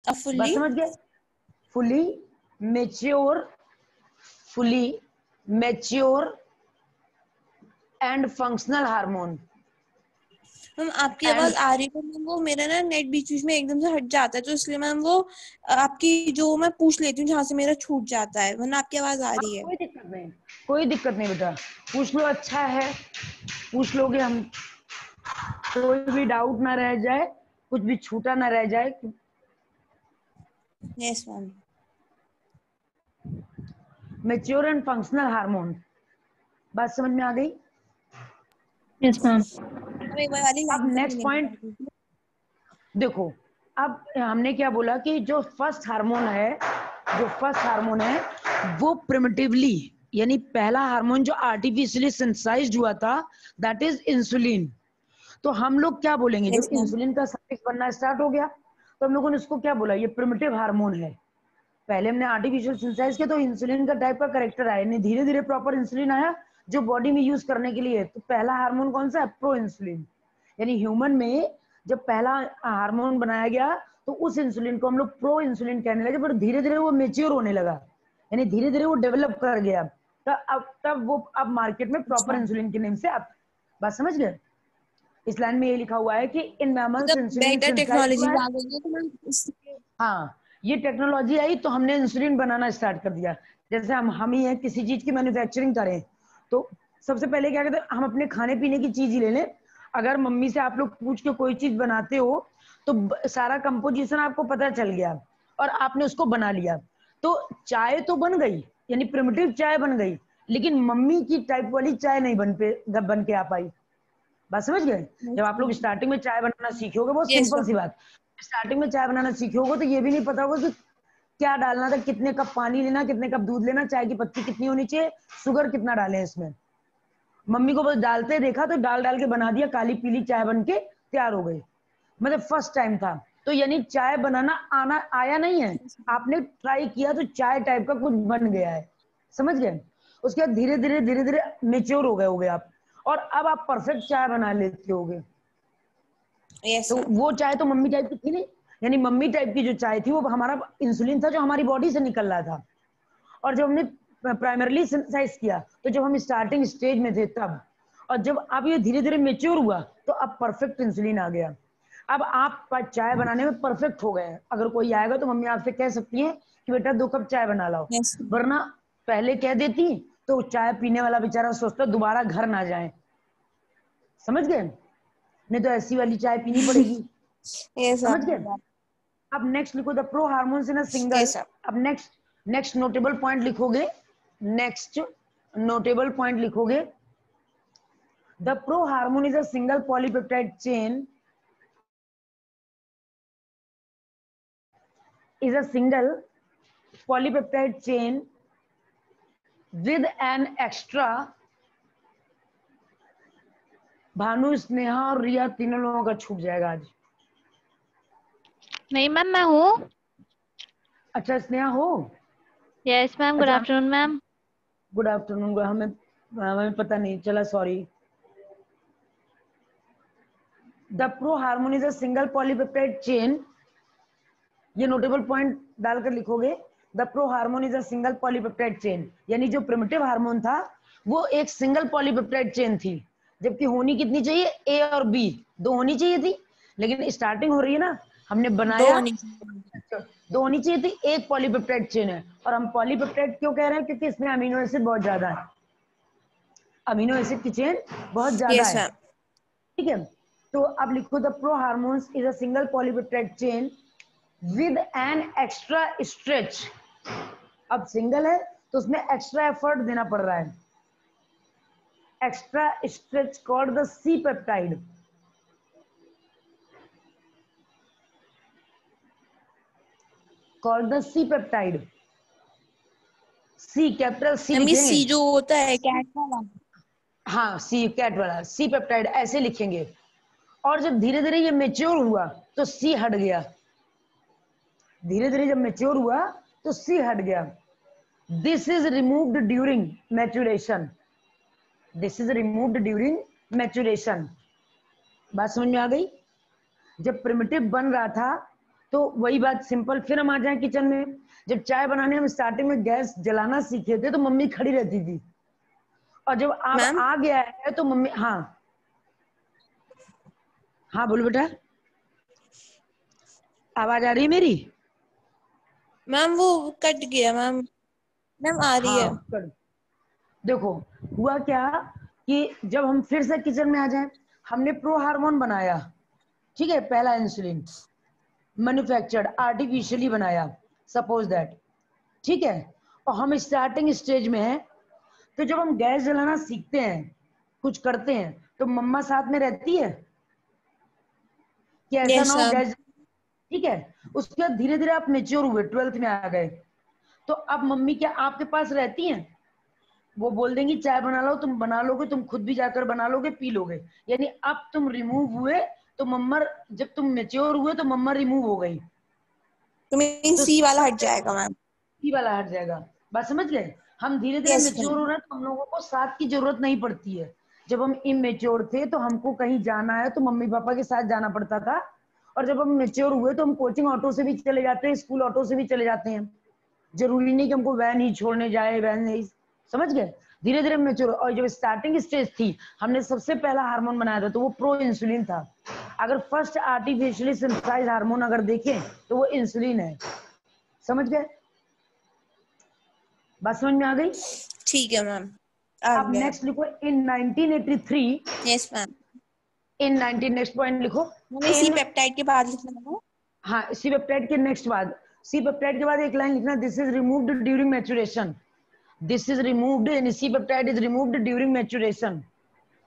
बात समझ गए? Fully mature and functional hormone. Ma'am आपकी आवाज आ रही है मैम, वो मेरा ना नेट बीच बीच में एकदम से हट जाता है, तो इसलिए मैम वो आपकी जो मैं पूछ लेती हूँ जहाँ से मेरा छूट जाता है, वरना आपकी आवाज आ रही है। कोई दिक्कत नहीं, कोई दिक्कत नहीं बेटा, पूछ लो, अच्छा है, पूछ लोगे हम, कोई भी डाउट ना रह जाए, कुछ भी छूटा ना रह जाए। Yes ma'am. Mature and functional hormone, बात समझ में आ गई? Yes ma'am. अब नेक्स्ट पॉइंट देखो, अब हमने क्या बोला कि जो फर्स्ट हार्मोन है वो प्रिमिटिवली, यानी पहला हार्मोन जो आर्टिफिशियली सिंथेसाइज्ड हुआ था, दैट इज इंसुलिन। तो हम लोग क्या बोलेंगे, जब इंसुलिन का सफिक्स बनना स्टार्ट हो गया तो हम लोगों ने इसको क्या बोला, ये प्रिमिटिव हार्मोन है। पहले हमने आर्टिफिशियल सिंथेसाइज किया तो इंसुलिन का टाइप का करेक्टर आया, नहीं धीरे धीरे प्रॉपर इंसुलिन आया जो बॉडी में यूज करने के लिए। तो पहला हार्मोन कौन सा है? Pro insulin. यानी ह्यूमन में जब पहला हार्मोन बनाया गया तो उस इंसुलिन को हम लोग प्रो इंसुलिन कहने लगे, पर धीरे धीरे वो मेच्योर होने लगा, यानी धीरे धीरे वो डेवलप कर गया। तब वो अब मार्केट में प्रॉपर इंसुलिन के नेम से आप बात समझ गए? इस लाइन में ये लिखा हुआ है कि इन मैमल्स इंसुलिन सिंथेसाइज हुआ है। हाँ, ये टेक्नोलॉजी आई तो हमने इंसुलिन बनाना स्टार्ट कर दिया। जैसे हम ही हैं, किसी चीज की मैन्युफैक्चरिंग करें तो सबसे पहले क्या कहते हैं, हम अपने खाने पीने की चीज ही ले लें। अगर मम्मी से आप लोग पूछ के कोई चीज बनाते हो तो सारा कंपोजिशन आपको पता चल गया और आपने उसको बना लिया। तो चाय तो बन गई, यानी प्रिमिटिव चाय बन गई, लेकिन मम्मी की टाइप वाली चाय नहीं बन के आ पाई। बात समझ गए? जब आप लोग स्टार्टिंग में चाय बनाना सीखे होगे, बहुत सिंपल सी बात, स्टार्टिंग में चाय बनाना सीखे होगे तो ये भी नहीं पता होगा कि क्या डालना था, कितने कप पानी लेना, कितने कप दूध लेना, चाय की पत्ती कितनी होनी चाहिए, शुगर कितना डालें इसमें। मम्मी को बस डालते देखा तो डाल डाल के बना दिया, काली पीली चाय बन के तैयार हो गई। मतलब फर्स्ट टाइम था, तो यानी चाय बनाना आया नहीं है, आपने ट्राई किया तो चाय टाइप का कुछ बन गया है। समझ गए? उसके बाद धीरे धीरे मेच्योर हो गए आप, और अब आप परफेक्ट चाय बना लेते होगे। तो वो चाय तो मम्मी टाइप की थी नहीं, यानी मम्मी टाइप की जो चाय थी वो हमारा इंसुलिन था जो हमारी बॉडी से निकल रहा था। और जब हमने प्राइमरली सिंथेसाइज किया तो जब हम स्टार्टिंग स्टेज में थे तब, और जब अब ये धीरे धीरे मेच्योर हुआ तो अब परफेक्ट इंसुलिन आ गया। अब आप चाय बनाने में परफेक्ट हो गए। अगर कोई आएगा तो मम्मी आपसे कह सकती है कि बेटा 2 कप चाय बना लाओ, वरना पहले कह देती तो चाय पीने वाला बेचारा सोचता दोबारा घर ना जाए। समझ गए? नहीं तो ऐसी वाली चाय पीनी पड़ेगी। समझ गए? अब नेक्स्ट लिखो, the pro hormones in a single. अब नेक्स्ट नोटेबल पॉइंट लिखोगे, नेक्स्ट नोटेबल पॉइंट लिखोगे, the pro hormone is a single polypeptide chain, is a single polypeptide chain with an extra। Bhanu, Sneha और रिया तीनों लोगों का छूट जाएगा आज। नहीं मैम, मैं हूँ। अच्छा, स्नेहा हो? Yes ma'am, good afternoon ma'am. Good afternoon. हमें पता नहीं चला, sorry. The pro hormone is a single polypeptide chain, ये नोटेबल पॉइंट डालकर लिखोगे, the pro hormone is a single polypeptide chain, यानी जो प्रिमिटिव हार्मोन था वो एक सिंगल पॉलीपेप्टाइड चेन थी, जबकि होनी कितनी चाहिए, ए और बी, 2 होनी चाहिए थी, लेकिन स्टार्टिंग हो रही है ना, हमने बनाया 2 होनी चाहिए थी, एक पॉलीपेप्टाइड चेन है। और हम पॉलीपेप्टाइड क्यों कह रहे हैं? क्योंकि इसमें अमीनो एसिड बहुत ज्यादा है, अमीनो एसिड की चेन बहुत ज्यादा है। ठीक है, तो अब लिखो, the prohormones is a single polypeptide chain with an extra stretch. अब सिंगल है तो उसमें एक्स्ट्रा एफर्ट देना पड़ रहा है, extra stretch called the C peptide. Called the C peptide. C, capital C लिखेंगे। सी जो होता है कैट वाला, हाँ, सी कैट वाला, सी पेप्टाइड ऐसे लिखेंगे। और जब धीरे धीरे ये मेच्योर हुआ तो सी हट गया, धीरे धीरे जब मेच्योर हुआ तो सी हट गया। This is removed during maturation, this is removed during maturation. बात समझ में आ गई? जब प्रिमिटिव बन रहा था तो वही बात सिंपल, फिर हम आ जाए किचन में। जब चाय बनाने हम स्टार्टिंग में गैस जलाना सीखे थे तो मम्मी खड़ी रहती थी, और जब आप मैम आ गया है तो मम्मी, हाँ हाँ बोलो बेटा, आवाज आ रही है मेरी? मैम वो कट गया मैम। मैम आ रही है। हाँ कर। देखो हुआ क्या कि जब हम फिर से किचन में आ जाए, हमने प्रो हार्मोन बनाया, ठीक है, पहला इंसुलिन मैन्युफैक्चर्ड आर्टिफिशियली बनाया, सपोज दैट, ठीक है, और हम स्टार्टिंग स्टेज में हैं। तो जब हम गैस जलाना सीखते हैं, कुछ करते हैं, तो मम्मा साथ में रहती है कि ऐसा यस ना हो मैम। गैस, ठीक है। उसके बाद धीरे धीरे आप मेच्योर हुए, 12th में आ गए, तो अब मम्मी क्या आपके पास रहती हैं? वो बोल देंगी चाय बना लो, तुम बना लोगे, तुम खुद भी जाकर बना लोगे, पी लोगे। यानी अब तुम रिमूव हुए, तो मम्मा, जब तुम मेच्योर हुए तो मम्मा रिमूव हो गई, तो मेन तो सी वाला हट जाएगा मैम। सी वाला हट जाएगा। बात समझ गए? हम धीरे धीरे यस मेच्योर मैम। हो रहे हैं, तो हम लोगों को साथ की जरूरत नहीं पड़ती है। जब हम इमेच्योर थे तो हमको कहीं जाना है तो मम्मी पापा के साथ जाना पड़ता था, और जब हम मेच्योर हुए तो हम कोचिंग ऑटो से भी चले जाते हैं, स्कूल ऑटो से भी चले जाते हैं। जरूरी नहीं कि हमको वैन ही छोड़ने जाए, वैन नहीं, समझ गए? धीरे धीरे मेच्योर। और जब स्टार्टिंग स्टेज थी, हमने सबसे पहला हार्मोन बनाया था तो वो प्रो इंसुलिन था। अगर फर्स्ट आर्टिफिशियली सिंथेसाइज्ड हार्मोन अगर देखें तो वो इंसुलिन है, समझ गए? बात समझ में आ गई? ठीक है मैम, आ अब गया। नेक्स्ट लिखो, इन 1983, यस मैम। इन 19, नेक्स्ट पॉइंट लिखो। हमें सी इन, पेप्टाइड के बाद लिखना है। हाँ सी पेप्टाइड के नेक्स्ट बाद, सी पेप्टाइड के बाद एक लाइन लिखना, this is removed during maturation. This is removed, यानी C peptide is removed during maturation.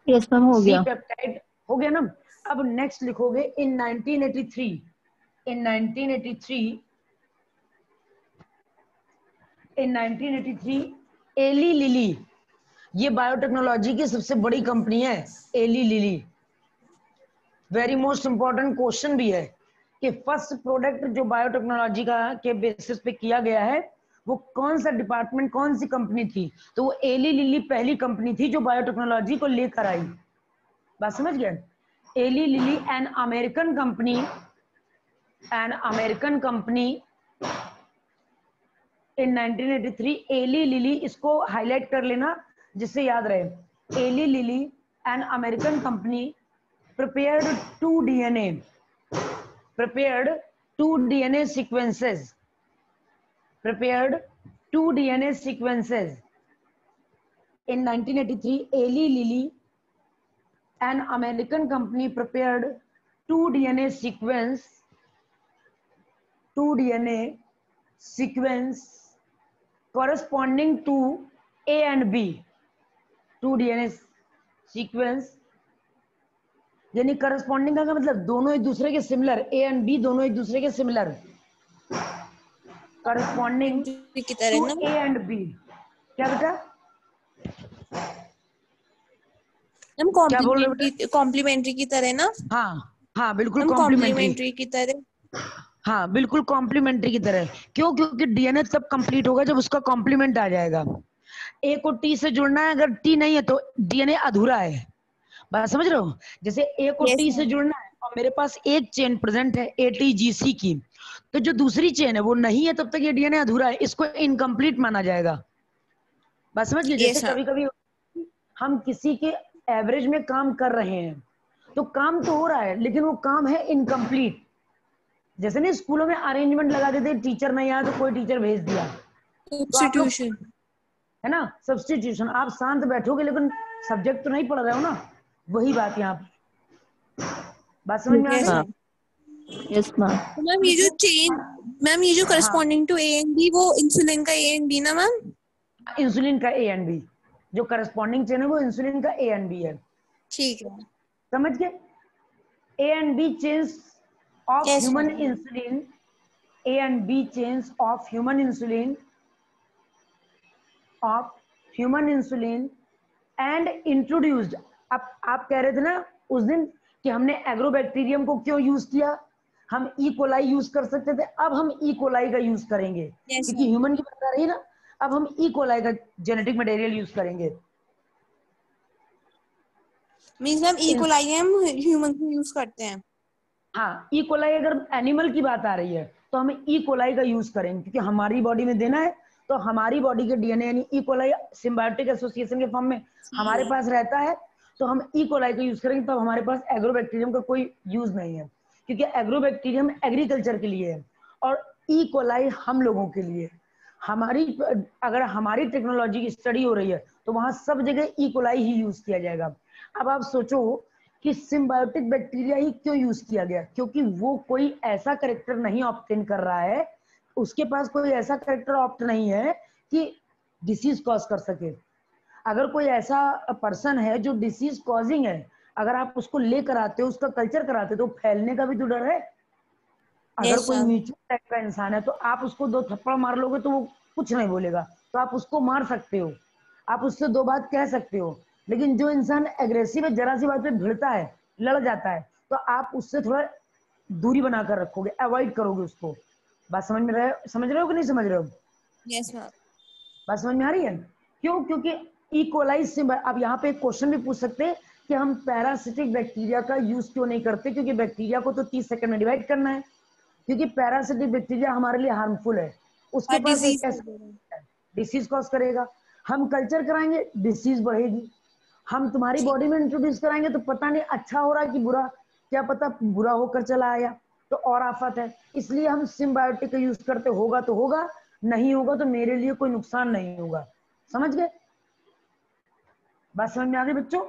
Yes ma'am हो सी गया। पेप्टाइड हो गया ना? अब नेक्स्ट लिखोगे in 1983, in 1983, in 1983 Eli Lilly, ये बायोटेक्नोलॉजी की सबसे बड़ी कंपनी है, Eli Lilly. Very most important question भी है कि फर्स्ट प्रोडक्ट जो बायोटेक्नोलॉजी का के बेसिस पे किया गया है, वो कौन सा डिपार्टमेंट, कौन सी कंपनी थी? तो वो एली लिली पहली कंपनी थी जो बायोटेक्नोलॉजी को लेकर आई। बात समझ गए? Eli Lilly an American company, an American company in 1983, Eli Lilly, इसको हाईलाइट कर लेना जिससे याद रहे। Eli Lilly an American company prepared two DNA, prepared two DNA sequences, prepared two DNA sequences in 1983. Eli Lilly, an American company, prepared two DNA sequence, two DNA sequence corresponding to A and B, two DNA sequence, यानी corresponding का मतलब दोनों एक दूसरे के similar, A and B दोनों एक दूसरे के सिमिलर, करस्पॉन्डिंग की तरह टू ना। A and B. क्या बेटा? हम क्या बोल रहे हो बेटा? कॉम्प्लीमेंट्री की तरह ना। हाँ हाँ बिल्कुल हम कॉम्प्लीमेंट्री, कॉम्प्लीमेंट्री की तरह। हाँ बिल्कुल कॉम्प्लीमेंट्री की तरह। क्यों? क्योंकि डीएनए तब कंप्लीट होगा जब उसका कॉम्प्लीमेंट आ जाएगा। ए को टी से जुड़ना है, अगर टी नहीं है तो डीएनए अधूरा है। बात समझ रहे हो? जैसे ए को यस टी से मैम। जुड़ना है और मेरे पास एक चेन प्रेजेंट है एटीजीसी की, तो जो दूसरी चेन है वो नहीं है, तब तक ये डीएनए अधूरा है, इसको इनकम्प्लीट माना जाएगा। बात समझ गए? जैसे यस मैम। कभी कभी हम किसी के एवरेज में काम कर रहे हैं, तो काम तो हो रहा है लेकिन वो काम है इनकम्प्लीट। जैसे नहीं स्कूलों में अरेंजमेंट लगा देते, टीचर नहीं आया तो कोई टीचर भेज दिया, तो आप लोग, सब्स्टिट्यूशन। है ना, सब्स्टिट्यूशन, आप शांत बैठोगे लेकिन सब्जेक्ट तो नहीं पढ़ रहे हो ना। वही बात यहाँ पे, बात समझ में आ यस गई? मैम। Yes ma'am. तो मैम ये जो चेन, मैम ये जो हाँ corresponding to A and B, वो इंसुलिन का ए एंड बी ना मैम। इंसुलिन का ए एंड बी, जो करस्पॉन्डिंग चेन है वो इंसुलिन का ए एंड बी है। ठीक है। समझ गए? A and B chains of yes human ma'am. Insulin, A and B chains of human insulin, of human insulin and introduced. आप कह रहे थे ना उस दिन कि हमने एग्रोबैक्टीरियम को क्यों यूज किया? हम ई कोलाई यूज कर सकते थे, अब हम ई कोलाई का यूज करेंगे यस क्योंकि मैम। ह्यूमन की बात आ रही है ना। अब हम ई कोलाई का जेनेटिक मटेरियल यूज करेंगे। मीन्स मैम ई कोलाई हम ह्यूमन को यूज करते हैं। हाँ, ई कोलाई अगर एनिमल की बात आ रही है तो हमें ई कोलाई का यूज करेंगे, क्योंकि हमारी बॉडी में देना है, तो हमारी बॉडी के डीएनए यानी ई कोलाई सिम्बायोटिक एसोसिएशन के फॉर्म में हमारे पास रहता है, तो हम ई कोलाई का यूज करेंगे। तब हमारे पास एग्रोबैक्टीरियम का कोई यूज नहीं है, क्योंकि एग्रोबैक्टीरियम एग्रीकल्चर के लिए है और ई कोलाई हम लोगों के लिए। हमारी अगर हमारी टेक्नोलॉजी की स्टडी हो रही है तो वहां सब जगह ई कोलाई ही यूज किया जाएगा। अब आप सोचो कि सिम्बायोटिक बैक्टीरिया ही क्यों यूज किया गया, क्योंकि वो कोई ऐसा करेक्टर नहीं ऑब्टेन कर रहा है, उसके पास कोई ऐसा करेक्टर ऑप्ट नहीं है कि डिसीज कॉज कर सके। अगर कोई ऐसा पर्सन है जो डिसीज कॉजिंग है, अगर आप उसको लेकर आते हो, उसका कल्चर कराते हो, तो फैलने का भी तो डर है। अगर Yes, कोई sir. म्यूचुअल टाइप का इंसान है तो आप उसको 2 थप्पड़ मार लोगे तो वो कुछ नहीं बोलेगा, तो आप उसको मार सकते हो, आप उससे 2 बात कह सकते हो। लेकिन जो इंसान एग्रेसिव है, जरा सी बात पे भिड़ता है, लड़ जाता है, तो आप उससे थोड़ा दूरी बनाकर रखोगे, अवॉइड करोगे उसको। बात समझ रहे हो कि नहीं समझ रहे हो? Yes, ma'am. बात समझ में आ रही है? क्यों? क्योंकि इकोलाई से आप यहाँ पे एक क्वेश्चन भी पूछ सकते हैं कि हम पैरासिटिक बैक्टीरिया का यूज क्यों नहीं करते, क्योंकि बैक्टीरिया को तो 30 सेकंड में डिवाइड करना है, क्योंकि पैरासिटिक बैक्टीरिया हमारे लिए हार्मफुल है, उसके और पास एक डिजीज ऐसा डिसीज कॉज करेगा। हम कल्चर कराएंगे, डिसीज बढ़ेगी। हम तुम्हारी बॉडी में इंट्रोड्यूस कराएंगे तो पता नहीं अच्छा हो रहा है कि बुरा, क्या पता बुरा होकर चला आया, तो और आफत है। इसलिए हम सिम्बायोटिक का यूज करते, होगा तो होगा, नहीं होगा तो मेरे लिए कोई नुकसान नहीं होगा। समझ गए? बात समझ में आ गई बच्चों?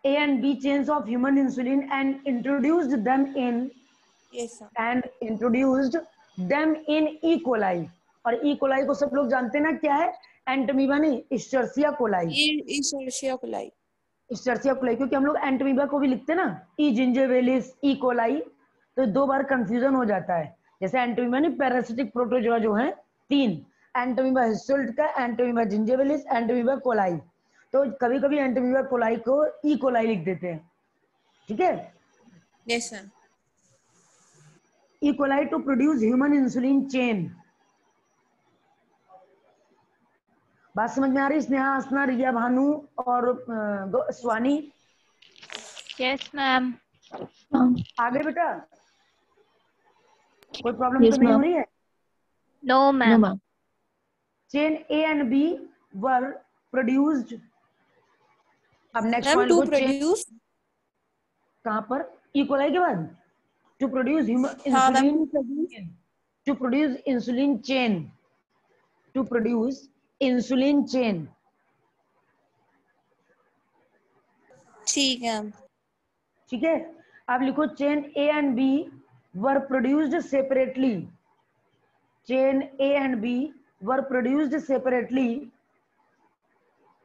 A and B chains of human insulin and introduced them in Yes, sir. E. coli। और E. coli को सब लोग जानते हैं ना, क्या है? एंटमीबा नहीं, इश्चर्सिया कोलाई। ये सर्शिया कोलाई। इश्चर्सिया कोलाई, क्योंकि हम लोग एंटमीबा को भी लिखते हैं ना, ई जिंजेवेलिस, ई कोलाई, तो 2 बार कंफ्यूजन हो जाता है। जैसे एंटमीबा नहीं, पैरासिटिक प्रोटोजोआ जो है 3, एंटमीबा हिस्टोल्ट का, एंटमीबा जिंजेवेलिस, एंटमीबा कोलाई, तो कभी कभी एंटमीबा कोलाई को ई कोलाई लिख देते हैं। ठीक है? Yes, sir. E. coli to produce human insulin chain। बात समझ में आ रही? स्नेहा, आसना, रिया, भानु और स्वानी? Yes ma'am. आगे बेटा कोई प्रॉब्लम Yes, तो नहीं हो ma'am. रही है? No No, ma'am. ma'am. Chain A and B were produced। अब नेक्स्ट Ma'am, पॉइंट to को चेन produce। कहां पर? E. coli के बाद टू प्रोड्यूस हाँ ma'am, insulin, to produce। To produce insulin chain, to produce insulin chain. ठीक है। ठीक है? अब लिखो chain A and B were produced separately. Chain A and B were produced separately,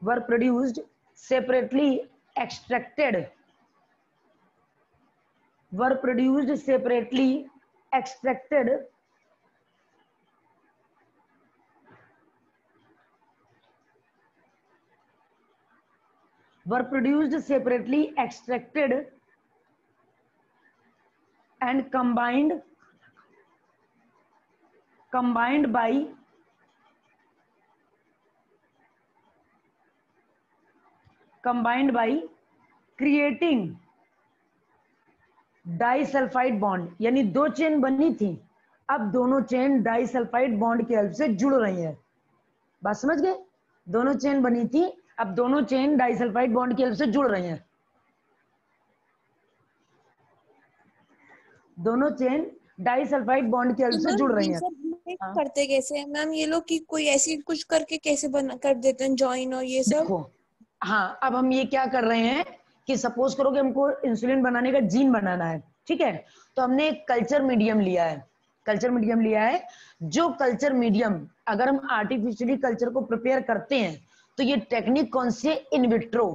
were produced separately, extracted, were produced separately, extracted, were produced separately, extracted and combined by creating disulphide bond. यानी 2 chain बनी थी, अब दोनों chain disulphide bond की help से जुड़ रही है। बात समझ गए? दोनों चेन बनी थी, अब दोनों चेन डाइसल्फाइड बॉन्ड की हेल्प से जुड़ रही हैं। दोनों चेन डाइसल्फाइड बॉन्ड की हेल्प से जुड़ रही हैं। हाँ। करते कैसे हैं मैम ये लोग, कि कोई ऐसी कुछ करके कैसे बना कर देते हैं जॉइन और ये सब? देखो, हाँ, अब हम ये क्या कर रहे हैं कि सपोज करो कि हमको इंसुलिन बनाने का जीन बनाना है, ठीक है? तो हमने एक कल्चर मीडियम लिया है, कल्चर मीडियम लिया है। जो कल्चर मीडियम, अगर हम आर्टिफिशियली कल्चर को प्रिपेयर करते हैं तो ये टेक्निक कौन सी है? इनविट्रो।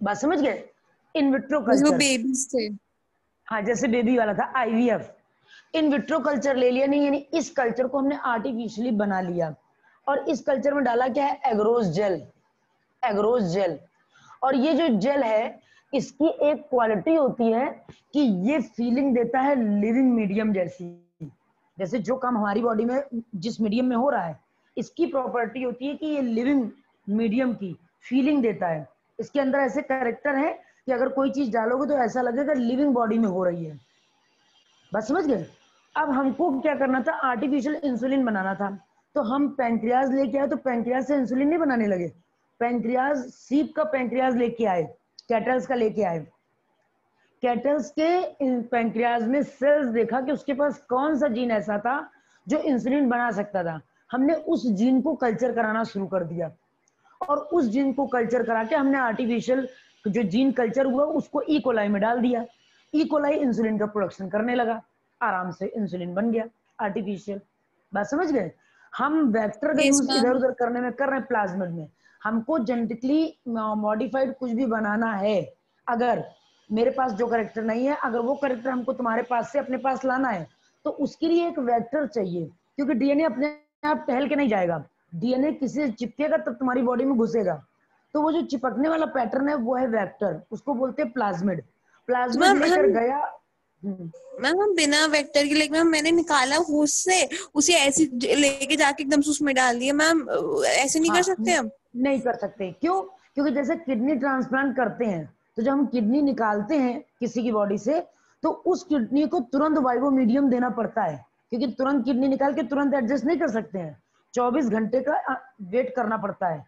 बात समझ गए? In vitro culture. बेबीज थे। हाँ, जैसे बेबी वाला था आईवीएफ। इनविट्रो कल्चर ले लिया, नहीं यानी इस कल्चर को हमने आर्टिफिशियली बना लिया और इस कल्चर में डाला क्या है? Agarose gel. Agarose gel. और ये जो जेल है इसकी एक क्वालिटी होती है कि ये फीलिंग देता है लिविंग मीडियम जैसी। जैसे जो काम हमारी बॉडी में जिस मीडियम में हो रहा है, इसकी प्रॉपर्टी होती है कि ये लिविंग मीडियम की फीलिंग देता है। इसके अंदर ऐसे कैरेक्टर है कि अगर कोई चीज डालोगे तो ऐसा लगेगा लिविंग बॉडी में हो रही है। बस समझ गए। अब हमको क्या करना था, आर्टिफिशियल इंसुलिन बनाना था। तो हम पैंक्रियाज लेके आए, तो पैंक्रियाज से इंसुलिन नहीं बनाने लगे, पैंक्रियाज सीप का पैंक्रियाज लेके आए, कैटल्स का लेके आए। कैटल्स के पैंक्रियाज में सेल्स देखा कि उसके पास कौन सा जीन ऐसा था जो इंसुलिन बना सकता था। हमने उस जीन को कल्चर कराना शुरू कर दिया, और उस जीन को कल्चर करा के हमने आर्टिफिशियल जो जीन कल्चर हुआ उसको ई कोलाई में डाल दिया। ई कोलाई इंसुलिन का प्रोडक्शन करने लगा, आराम से इंसुलिन बन गया आर्टिफिशियल। बात समझ गए। हम वेक्टर का Yes, यूज ma'am. इधर उधर करने में कर रहे हैं प्लाज्मिड में। हमको जेनेटिकली मॉडिफाइड कुछ भी बनाना है, अगर मेरे पास जो करेक्टर नहीं है, अगर वो करेक्टर हमको तुम्हारे पास से अपने पास लाना है, तो उसके लिए एक वेक्टर चाहिए, क्योंकि डीएनए अपने आप टहल के नहीं जाएगा। डीएनए किसी से चिपकेगा तब तुम्हारी बॉडी में घुसेगा। तो वो जो चिपकने वाला पैटर्न है वो है वेक्टर, उसको बोलते हैं प्लाज्मिड। प्लाज्मिड मैम लेकर हम गया। मैम हम बिना वेक्टर के, लेकिन मैम मैंने निकाला होस्ट से, उसे ऐसे लेके जाके एकदम से उसमें डाल दिया। मैम ऐसे नहीं कर सकते हम? नहीं कर सकते। क्यों? क्योंकि जैसे किडनी ट्रांसप्लांट करते हैं, तो जब हम किडनी निकालते हैं किसी की बॉडी से, तो उस किडनी को तुरंत वाइवो मीडियम देना पड़ता है, क्योंकि तुरंत किडनी निकाल के तुरंत एडजस्ट नहीं कर सकते हैं। 24 घंटे का वेट करना पड़ता है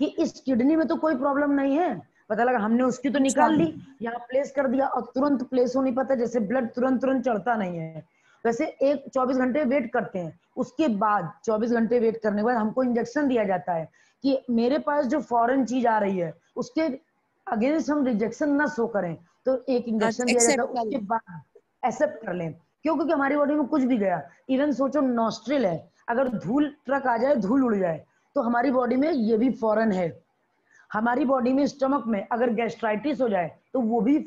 कि इस किडनी में तो कोई प्रॉब्लम नहीं है, पता लगा हमने उसकी तो निकाल ली, यहाँ प्लेस कर दिया, और तुरंत प्लेस हो नहीं पाता, जैसे ब्लड तुरंत तुरंत चढ़ता नहीं है, वैसे एक 24 घंटे वेट करते हैं। उसके बाद 24 घंटे वेट करने के बाद हमको इंजेक्शन दिया जाता है कि मेरे पास जो फॉरेन चीज आ रही है उसके अगेंस्ट हम रिजेक्शन ना शो करें, तो एक इंजेक्शन दिया जाता है, उसके बाद एक्सेप्ट कर लें। क्यों? क्योंकि हमारी बॉडी में कुछ भी गया, इवन सोचो नॉस्ट्रिल है, अगर धूल ट्रक आ जाए, धूल उड़ जाए, तो हमारी बॉडी में ये भी फॉरेन है। हमारी बॉडी में स्टमक में अगर गैस्ट्राइटिस हो जाए तो वो भी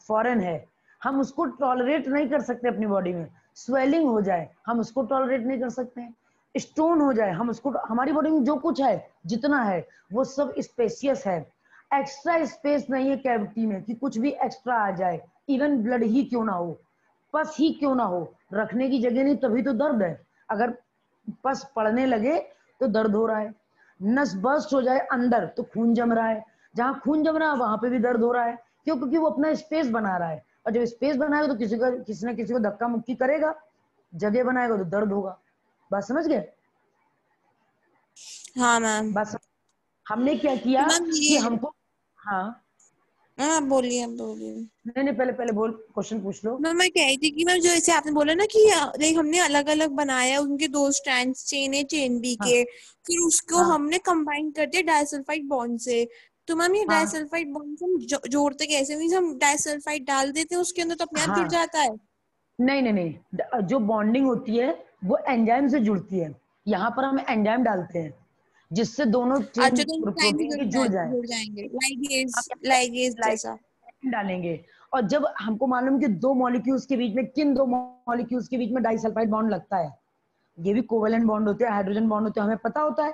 फॉरेन है, हम उसको टॉलरेट नहीं कर सकते अपनी बॉडी में। स्वेलिंग हो जाए हम उसको टॉलरेट नहीं कर सकते हैं, स्टोन हो जाए हम उसको, हमारी बॉडी में जो कुछ है जितना है वो सब स्पेशियस है। एक्स्ट्रा स्पेस नहीं है कैविटी में कि कुछ भी एक्स्ट्रा आ जाए, इवन ब्लड ही क्यों ना हो, पस ही क्यों ना हो, रखने की जगह नहीं, तभी तो दर्द है। अगर पस पड़ने लगे तो दर्द हो रहा है, नस बस्ट हो जाए अंदर तो खून जम रहा है, जहां खून जम रहा है वहां पे भी दर्द हो रहा है। क्यों? क्योंकि वो अपना स्पेस बना रहा है, और जब स्पेस बनाएगा तो किसी न किसी को धक्का मुक्की करेगा, जगह बनाएगा तो दर्द होगा। बात समझ गए? हाँ मैम। बस हमने क्या किया मैम कि ये, हमको, हाँ हाँ बोलिए, आप बोलिए। नहीं पहले पहले बोल, क्वेश्चन पूछ लो। मैम मैं कह रही थी कि मैम जो ऐसे आपने बोला ना कि लाइक हमने अलग अलग बनाया, उनके 2 strands, chain A chain B हाँ के, फिर उसको हाँ हमने कंबाइन कर दिया डाइसल्फाइड बॉन्ड से। तो मैम ये हाँ डाइसल्फाइड बॉन्ड हम जोड़ते कैसे? मींस हम डाइसल्फाइड डाल देते हैं उसके अंदर तो अपने आप जुड़ हाँ जाता है? नहीं, जो बॉन्डिंग होती है वो एंजाइम से जुड़ती है। यहाँ पर हम एंजाइम डालते हैं जिससे दोनों चेन अच्छा, तो टाइम की प्रोटीन की जरूरत जुड़ है, जाए। जुड़ जाएंगे, हम लाइगेज यहाँ लाइगेज पे जैसा। लाइक डालेंगे, और जब हमको मालूम कि दो मॉलिक्यूल्स के बीच में, किन दो मॉलिक्यूल्स के बीच में डाइसल्फाइड बॉन्ड लगता है, ये भी कोवेलेंट बॉन्ड होते हैं, हाइड्रोजन बॉन्ड होते हैं, हमें पता होता है,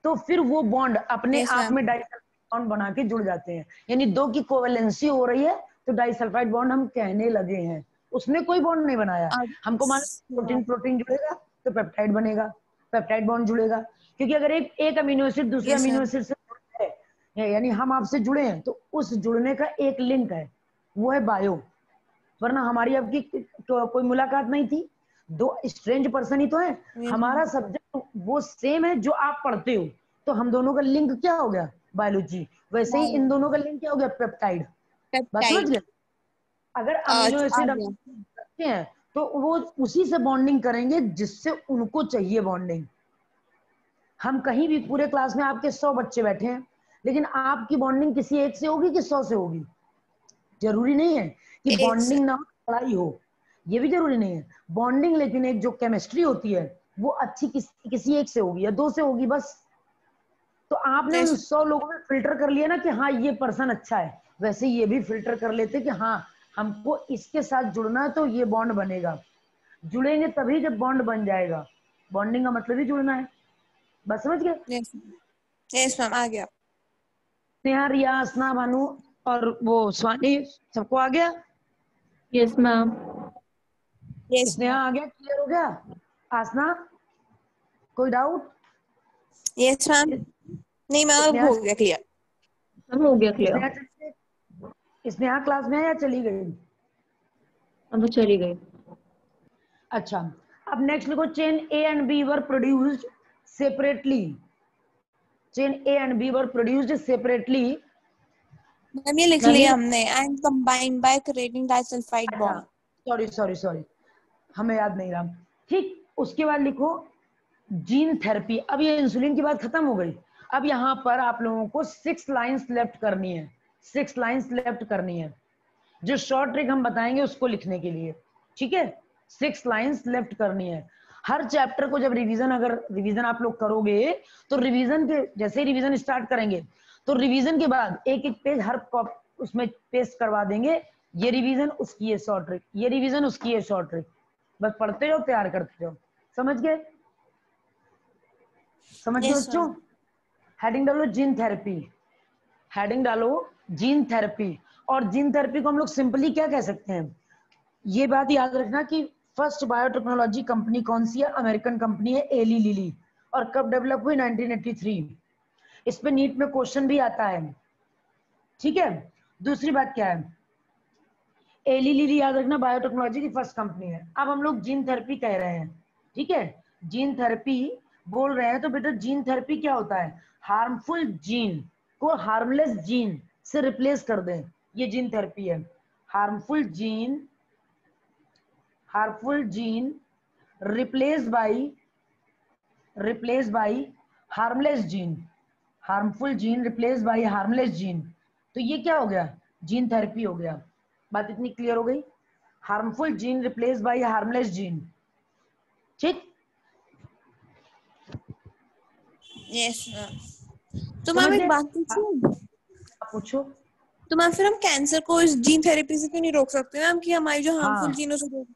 तो फिर वो बॉन्ड अपने यस आप मैम। में डाइसल्फाइड बॉन्ड बना के जुड़ जाते हैं। यानी दो की कोवेलेंसी हो रही है तो डाइसल्फाइड बॉन्ड हम कहने लगे हैं। उसने कोई बॉन्ड नहीं बनाया, हमको मालूम अच्छा, प्रोटीन प्रोटीन जुड़ेगा तो पेप्टाइड बनेगा, पेप्टाइड बॉन्ड जुड़ेगा। क्योंकि अगर एक अमीनो एसिड दूसरे यस अमीनो मैम। एसिड से जुड़ा है, यानी हम आपसे जुड़े हैं, तो उस जुड़ने का एक लिंक है, वो है बायो। वरना हमारी आपकी तो कोई मुलाकात नहीं थी, दो स्ट्रेंज पर्सन ही तो है। यस हमारा मैम। सब्जेक्ट वो सेम है जो आप पढ़ते हो, तो हम दोनों का लिंक क्या हो गया? बायोलॉजी। वैसे ही इन दोनों का लिंक क्या हो गया? पेप्टाइड। बस समझ पेप्टाइड। गए। अगर अमीनो आ एसिड गया। रखते हैं तो वो उसी से बॉन्डिंग करेंगे जिससे उनको चाहिए बॉन्डिंग। हम कहीं भी पूरे क्लास में आपके 100 बच्चे बैठे हैं, लेकिन आपकी बॉन्डिंग किसी एक से होगी कि 100 से होगी? जरूरी नहीं है कि एक से। बॉन्डिंग ना हो पढ़ाई हो, ये भी जरूरी नहीं है बॉन्डिंग, लेकिन एक जो केमिस्ट्री होती है वो अच्छी किसी एक से होगी या दो से होगी बस। तो आपने उन यस 100 लोगों में फिल्टर कर लिया ना कि हाँ ये पर्सन अच्छा है, वैसे ये भी फिल्टर कर लेते कि हाँ हमको इसके साथ जुड़ना है तो ये बॉन्ड बनेगा। जुड़ेंगे तभी जब बॉन्ड बन जाएगा, बॉन्डिंग का मतलब ही जुड़ना है। बस समझ गए? यस यस मैम, आ गया। नेहा, रिया, असना, भानु और वो स्वानी, सबको आ गया? Yes, ma'am. Yes Sneha ma'am. आ गया? क्लियर हो गया? आसना, कोई डाउट? Yes ma'am. नहीं मैम, अब स्नेहा हो गया क्लियर। मैम हो गया क्लियर। स्नेहा चल के स्नेहा क्लास में है या चली गई? अब वो चली गई। अच्छा, अब नेक्स्ट लिखो, chain A and B were produced separately. Chain A and B were produced separately. Ma'am ये लिख लिया हमने, and combined by creating disulphide अच्छा, बॉन्ड। सॉरी सॉरी सॉरी, हमें याद नहीं रहा। ठीक, उसके बाद लिखो जीन थेरेपी। अब ये इंसुलिन की बात खत्म हो गई। अब यहाँ पर आप लोगों को 6 लाइंस लेफ्ट करनी है, 6 लाइंस लेफ्ट करनी है। जो शॉर्ट ट्रिक हम बताएंगे उसको लिखने के लिए, ठीक है? 6 लाइंस लेफ्ट करनी है। हर चैप्टर को जब रिवीजन, अगर रिवीजन आप लोग करोगे तो रिवीजन के जैसे ही रिवीजन स्टार्ट करेंगे तो रिवीजन के बाद एक एक पेज हर उसमें पेस्ट करवा देंगे। ये रिवीजन उसकी ये शॉर्ट ट्रिक, ये रिवीजन उसकी ये शॉर्ट ट्रिक, बस पढ़ते जाओ, तैयार करते जाओ। समझ गए? समझ गए बच्चों? हेडिंग डालो जीन थेरेपी, हेडिंग डालो जीन थेरेपी। और जीन थेरेपी को हम लोग सिंपली क्या कह सकते हैं? ये बात याद रखना कि फर्स्ट बायोटेक्नोलॉजी कंपनी कौन सी है? अमेरिकन कंपनी है एली लिली। और कब डेवलप हुई? 1983। इस पे नीट में क्वेश्चन भी आता है, ठीक है? दूसरी बात क्या है? एली लिली याद रखना बायोटेक्नोलॉजी की फर्स्ट कंपनी है। अब हम लोग जीन थेरेपी कह रहे हैं, ठीक है? जीन थेरेपी बोल रहे हैं तो बेटा जीन थेरेपी क्या होता है? हार्मफुल जीन को हार्मलेस जीन से रिप्लेस कर दें, ये जीन थेरेपी है। Harmful gene replaced by harmless gene, harmful gene replaced by harmless gene। तो ये क्या हो गया? जीन थेरेपी हो गया। बात इतनी क्लियर हो गई? Harmful gene replace by harmless gene, ठीक? Yes ma'am. तो मैम एक बात पूछूं? पूछो। तो मैम फिर हम कैंसर को इस जीन थेरेपी से क्यों नहीं रोक सकते मैम, कि हमारी जो हार्मफुल हाँ, जीनों से रोक?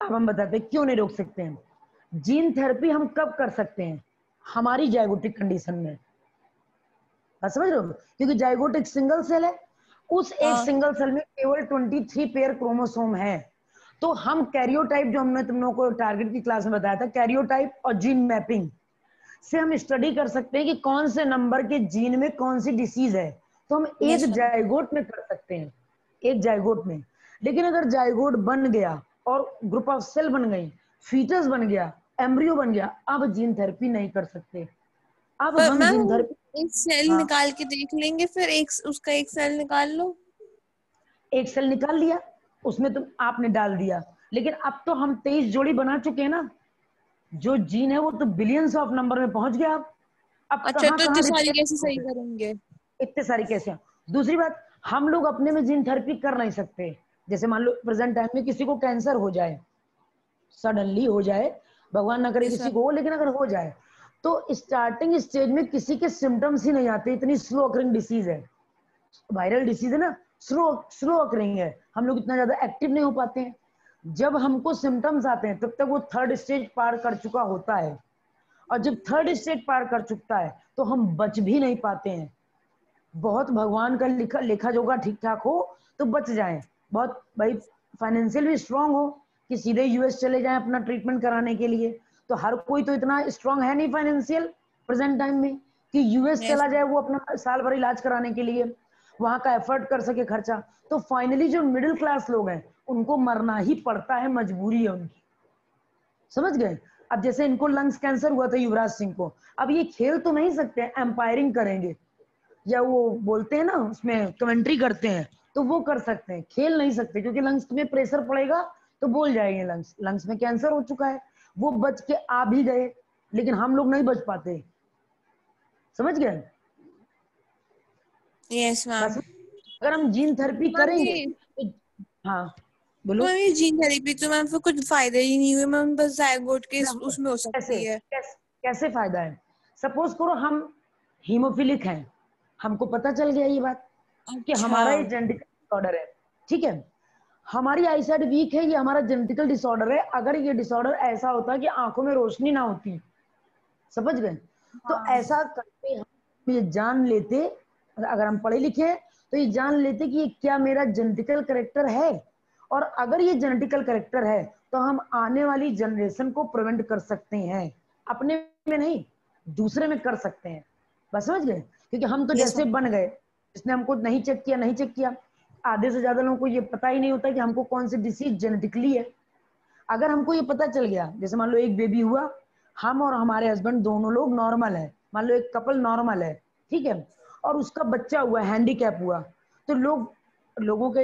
अब हम बताते हैं क्यों नहीं रोक सकते हैं। जीन थेरेपी हम कब कर सकते हैं? हमारी जाइगोटिक कंडीशन में, समझ रहे हो? क्योंकि जाइगोट एक सिंगल सेल है, उस एक सिंगल सेल में केवल 23 पेयर क्रोमोसोम है। तो हम कैरियोटाइप, जो हमने तुम लोगों को टारगेट की क्लास में बताया था, कैरियोटाइप और जीन मैपिंग से हम स्टडी कर सकते हैं कि कौन से नंबर के जीन में कौन सी डिसीज है। तो हम एक जाइगोट में कर सकते हैं, एक जाइगोट में। लेकिन अगर जाइगोट बन गया और ग्रुप ऑफ सेल बन गई, फीटस बन गया, एम्ब्रियो बन गया, अब जीन थेरेपी नहीं कर सकते। अब हम जीन थेरेपी एक सेल निकाल के देख लेंगे, फिर एक उसका एक सेल निकाल लो। एक सेल निकाल लिया, उसमें तुम आपने डाल दिया, लेकिन अब तो हम 23 जोड़ी बना चुके हैं ना। जो जीन है वो तो बिलियंस ऑफ नंबर में पहुंच गया। अब अच्छा, तो इतनी सारी कैसे सही करेंगे? इतने सारी कैसे? दूसरी बात, हम लोग अपने में जीन थेरेपी कर नहीं सकते। जैसे मान लो प्रेजेंट टाइम में किसी को कैंसर हो जाए, सडनली हो जाए, भगवान ना करे किसी को, लेकिन अगर हो जाए तो स्टार्टिंग स्टेज में किसी के सिम्टम्स ही नहीं आते, इतनी स्लो अकरिंग डिसीज है, वायरल डिसीज है ना, स्लो अकरिंग है, हम लोग इतना ज्यादा एक्टिव नहीं हो पाते हैं। जब हमको सिम्टम्स आते हैं तब तक वो 3rd स्टेज पार कर चुका होता है, और जब 3rd स्टेज पार कर चुकता है तो हम बच भी नहीं पाते हैं। बहुत भगवान का लिखा जोगा ठीक ठाक हो तो बच जाएं, बहुत भाई फाइनेंशियल भी स्ट्रांग हो कि सीधे यूएस चले जाएं अपना ट्रीटमेंट कराने के लिए। तो हर कोई तो इतना स्ट्रांग है नहीं फाइनेंशियल प्रेजेंट टाइम में कि यूएस चला जाए वो अपना साल भर इलाज कराने के लिए, वहां का एफर्ट कर सके खर्चा। तो फाइनली जो मिडिल क्लास लोग हैं उनको मरना ही पड़ता है, मजबूरी है उनकी। समझ गए? अब जैसे इनको लंग्स कैंसर हुआ था युवराज सिंह को, अब ये खेल तो नहीं सकते, एम्पायरिंग करेंगे या वो बोलते हैं ना उसमें कमेंट्री करते हैं, तो वो कर सकते हैं, खेल नहीं सकते, क्योंकि लंग्स में प्रेशर पड़ेगा तो बोल जाएंगे लंग्स में कैंसर हो चुका है। वो बच के आ भी गए, लेकिन हम लोग नहीं बच पाते। समझ गए? Yes ma'am. अगर हम जीन थेरेपी करेंगे तो, हाँ बोलो। ये जीन थेरेपी तो मैम फिर कुछ फायदा ही नहीं हुए मैम, बस जायगोट के उसमें हो सकती है। कैसे फायदा है? सपोज करो हम हीमोफिलिक हैं, हमको पता चल गया ये बात कि हमारा ये जेनेटिकल डिसऑर्डर है, ठीक है? हमारी आईसाइट वीक है, ये हमारा जेनेटिकल डिसऑर्डर है। अगर ये डिसऑर्डर ऐसा होता कि आंखों में रोशनी ना होती, समझ गए? तो ऐसा करके हम ये जान लेते, अगर हम पढ़े लिखे हैं तो ये जान लेते कि ये क्या मेरा जेनेटिकल कैरेक्टर है। और अगर ये जेनेटिकल कैरेक्टर है तो हम आने वाली जनरेशन को प्रिवेंट कर सकते हैं, अपने में नहीं दूसरे में कर सकते हैं। बस समझ गए? क्योंकि हम तो जैसे बन गए, इसने हमको नहीं चेक किया। आधे से ज्यादा लोगों को ये पता ही नहीं होता कि हमको कौन सी डिसीज जेनेटिकली है। अगर हमको ये पता चल गया, जैसे मान लो एक बेबी हुआ, हम और हमारे हस्बैंड दोनों लोग नॉर्मल है, मान लो एक कपल नॉर्मल है, ठीक है, और उसका बच्चा हुआ, हैंडीकैप हुआ, तो लोगों के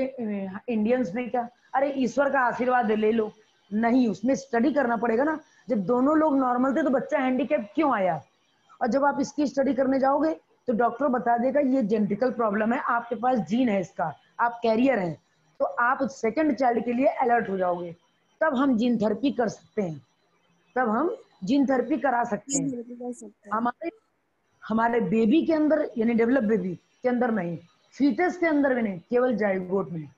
इंडियंस में क्या, अरे ईश्वर का आशीर्वाद है ले लो। नहीं, उसमें स्टडी करना पड़ेगा ना। जब दोनों लोग नॉर्मल थे तो बच्चा हैंडीकैप क्यों आया? और जब आप इसकी स्टडी करने जाओगे तो डॉक्टर बता देगा ये जेनेटिकल प्रॉब्लम है, आपके पास जीन है इसका, आप कैरियर हैं, तो आप सेकंड चाइल्ड के लिए अलर्ट हो जाओगे। तब हम जीन थेरेपी कर सकते हैं, तब हम जीन थेरेपी करा सकते हैं। कर सकते हैं। हमारे हमारे बेबी के अंदर, यानी डेवलप बेबी के अंदर नहीं, फीटस के अंदर भी नहीं, केवल जाइगोट में।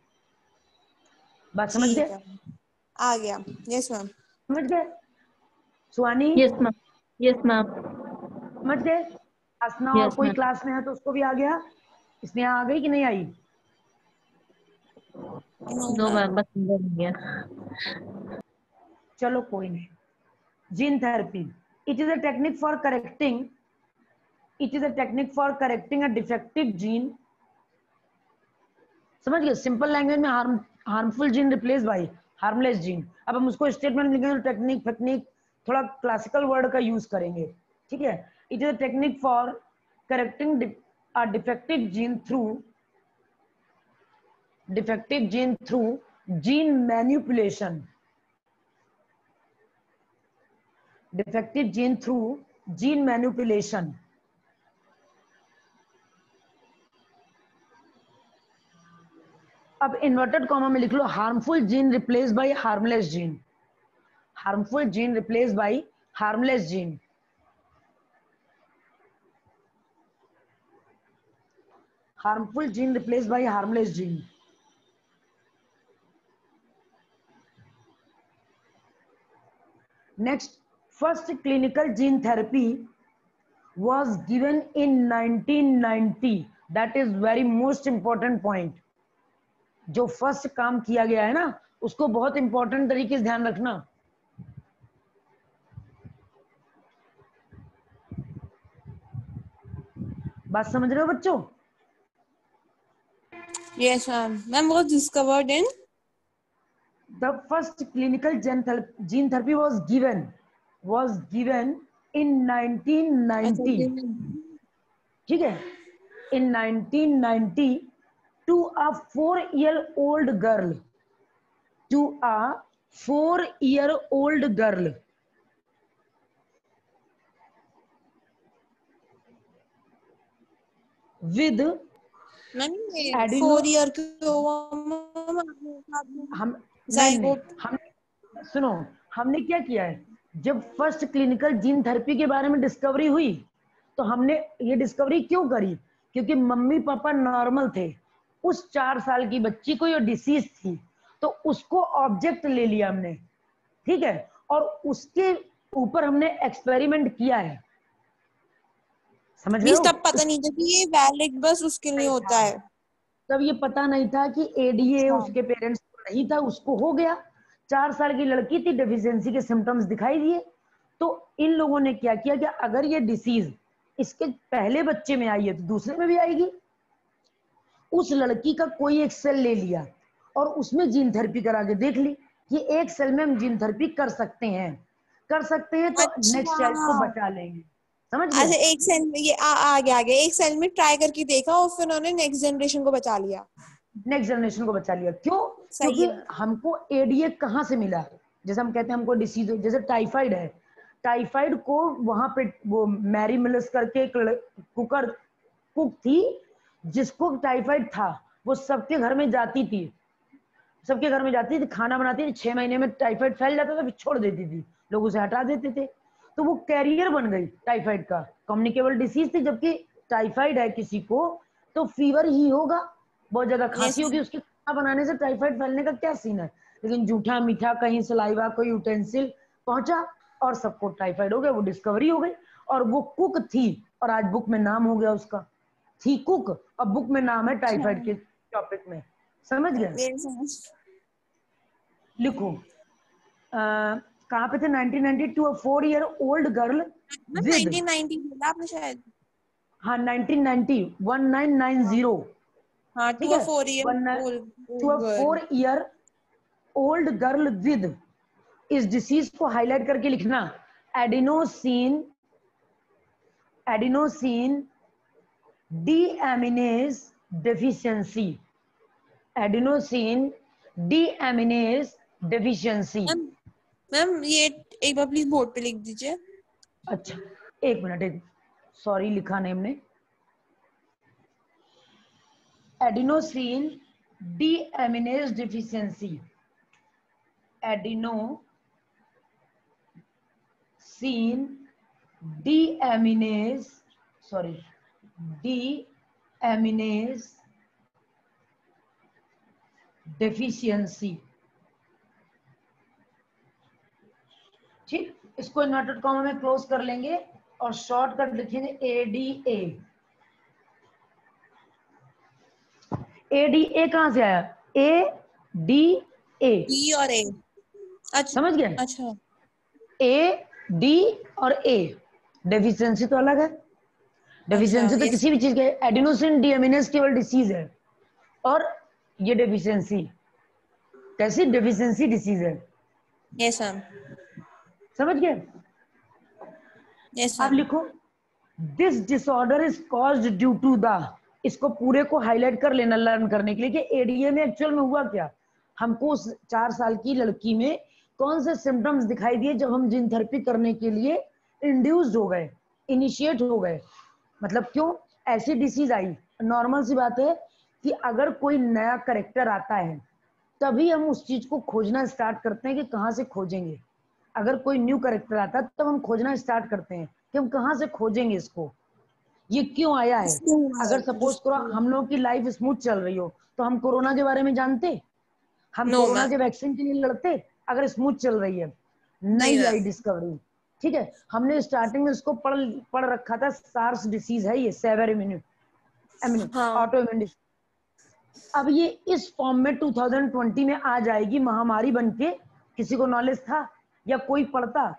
बात समझ ठीक गए? है, आ गया। Yes ma'am. समझ गए सुहानी? यस मैम, यस मैम, समझ गए? असना और यस कोई मैम। क्लास में है तो उसको भी आ गया? इसने आ गई कि नहीं आई? No no ma'am. मैम, बस समझ नहीं है। चलो कोई नहीं। Gene therapy, it is a technique for correcting, it is a technique for correcting a defective gene. समझ गए? सिंपल लैंग्वेज में harmful gene replace by harmless gene. अब हम उसको स्टेटमेंट लिखेंगे तो टेक्निक फेक्निक थोड़ा क्लासिकल वर्ड का यूज करेंगे, ठीक है। It is a technique for correcting a defective gene through gene manipulation, defective gene through gene manipulation। अब इन्वर्टेड कॉमा में लिख लो, harmful gene replace by harmless gene, harmful gene replace by harmless gene. Harmful gene replace by harmless gene. Next, first clinical gene therapy was given in 1990. That is very most important point. जो first काम किया गया है ना, उसको बहुत important तरीके से ध्यान रखना। बात समझ रहे हो बच्चों? Yes ma'am. Ma'am was discovered in The first clinical gene therapy was given in 1990. ठीक है, in 1990 to a 4-year-old girl, to a 4-year-old girl with ma'am adeno 4 year के हम नहीं, जाइगोट। हम सुनो, हमने क्या किया है, जब फर्स्ट क्लिनिकल जीन थेरेपी के बारे में डिस्कवरी हुई तो हमने ये डिस्कवरी क्यों करी? क्योंकि मम्मी पापा नॉर्मल थे, उस 4 साल की बच्ची को ये डिसीज थी, तो उसको ऑब्जेक्ट ले लिया हमने, ठीक है, और उसके ऊपर हमने एक्सपेरिमेंट किया है। समझ रहे मींस हो? तब पता नहीं था कि ये वैलिड बस उसके लिए होता है। तब ये पता नहीं था कि एडीए अच्छा। उसके पेरेंट्स को नहीं था, उसको हो गया। 4 साल की लड़की थी, डेफिशिएंसी के सिम्टम्स दिखाई दिए, तो इन लोगों ने क्या किया कि अगर ये डिसीज इसके पहले बच्चे में आई है तो दूसरे में भी आएगी। उस लड़की का कोई एक सेल ले लिया और उसमें जीन थेरेपी करा के देख ली कि एक सेल में हम जीन थेरेपी कर सकते हैं तो नेक्स्ट चाइल्ड को अच्छा बचा लेंगे। समझ अच्छा, गए? एक सेल में ये आ गया एक सेल में ट्राई करके देखा और फिर उन्होंने नेक्स्ट जनरेशन को बचा लिया। नेक्स्ट जनरेशन को बचा लिया। क्यों? सही क्योंकि है। हमको एडीए कहाँ से मिला? जैसे हम कहते हैं हमको डिसीज, जैसे टाइफाइड है, टाइफाइड को वहां पे वो मैरी मिलस करके एक कुक थी जिसको टाइफाइड था, वो सबके घर में जाती थी, सबके घर में जाती थी, खाना बनाती थी, 6 महीने में टाइफाइड फैल जाता था, फिर छोड़ देती थी, लोग उसे हटा देते थे, तो वो कैरियर बन गई टाइफाइड का। कम्युनिकेबल डिसीज थी, जबकि टाइफाइड है किसी को तो फीवर ही होगा, बहुत ज्यादा यस खांसी होगी, उसके खाना बनाने से टाइफाइड फैलने का क्या सीन है? लेकिन जूठा मीठा कहीं सलाइवा कोई यूटेंसिल पहुंचा और सबको टाइफाइड हो गया, वो डिस्कवरी हो गई। और वो कुक थी और आज बुक में नाम हो गया उसका, थी कुक, अब बुक में नाम है टाइफाइड के टॉपिक में। समझ गए? लिखो, कहाँ पे थे? 1992 4-year-old गर्ल विद, 1990 बोला आपने शायद। हाँ 1990 1990 हाँ, ठीक to a है, 4 year old to a girl. 4 year old girl with, इस डिसीज को हाईलाइट करके लिखना adenosine deaminase deficiency, adenosine deaminase deficiency. Ma'am ये एक बार प्लीज बोर्ड पे लिख दीजिए। अच्छा एक मिनट, सॉरी लिखा नहीं हमने। Adenosine deaminase deficiency, adenosine deaminase deficiency. ठीक, इसको इन्वर्टेड कॉमा में क्लोज कर लेंगे और शॉर्टकट लिखेंगे ADA। ADA कहां से आया? ADA, D और A। अच्छा समझ गए? अच्छा। A D और A, डेफिशिएंसी तो अलग है। डेफिशिएंसी तो yes किसी भी चीज के, एडिनोसिन डीएमिनेज केवल डिसीज है और ये डेफिशिएंसी कैसी डेफिशिएंसी डिसीज है। yes ma'am. समझ गए? yes अब मैम। लिखो this disorder is caused due to the, इसको पूरे को हाईलाइट कर लेना लर्न करने के लिए कि एडीए में एक्चुअल में हुआ क्या। हमको उस 4 साल की लड़की में कौन से सिम्टम्स दिखाई दिए जब हम जीन थेरेपी करने के लिए इंड्यूस्ड हो गए, इनिशिएट हो गए। मतलब क्यों ऐसी डिसीज आई। नॉर्मल सी बात है कि अगर कोई नया करेक्टर आता है तभी हम उस चीज को खोजना स्टार्ट करते हैं कि कहाँ से खोजेंगे। अगर कोई न्यू करेक्टर आता है तब हम खोजना स्टार्ट करते हैं कि हम कहाँ से खोजेंगे इसको, ये क्यों आया है। अगर सपोज करो हम लोगों की लाइफ स्मूथ चल रही हो तो हम कोरोना के बारे में जानते, हम No, कोरोना ma'am. के वैक्सीन के लिए लड़ते अगर स्मूथ चल रही है। नहीं, नई आई ma'am. डिस्कवरी, ठीक है, हमने स्टार्टिंग में इसको पढ़ रखा था, सार्स डिसीज है ये, सेवर इम्यून हाँ। Auto immune disease. अब ये इस फॉर्म में 2020 में आ जाएगी महामारी बनके। किसी को नॉलेज था या कोई पढ़ता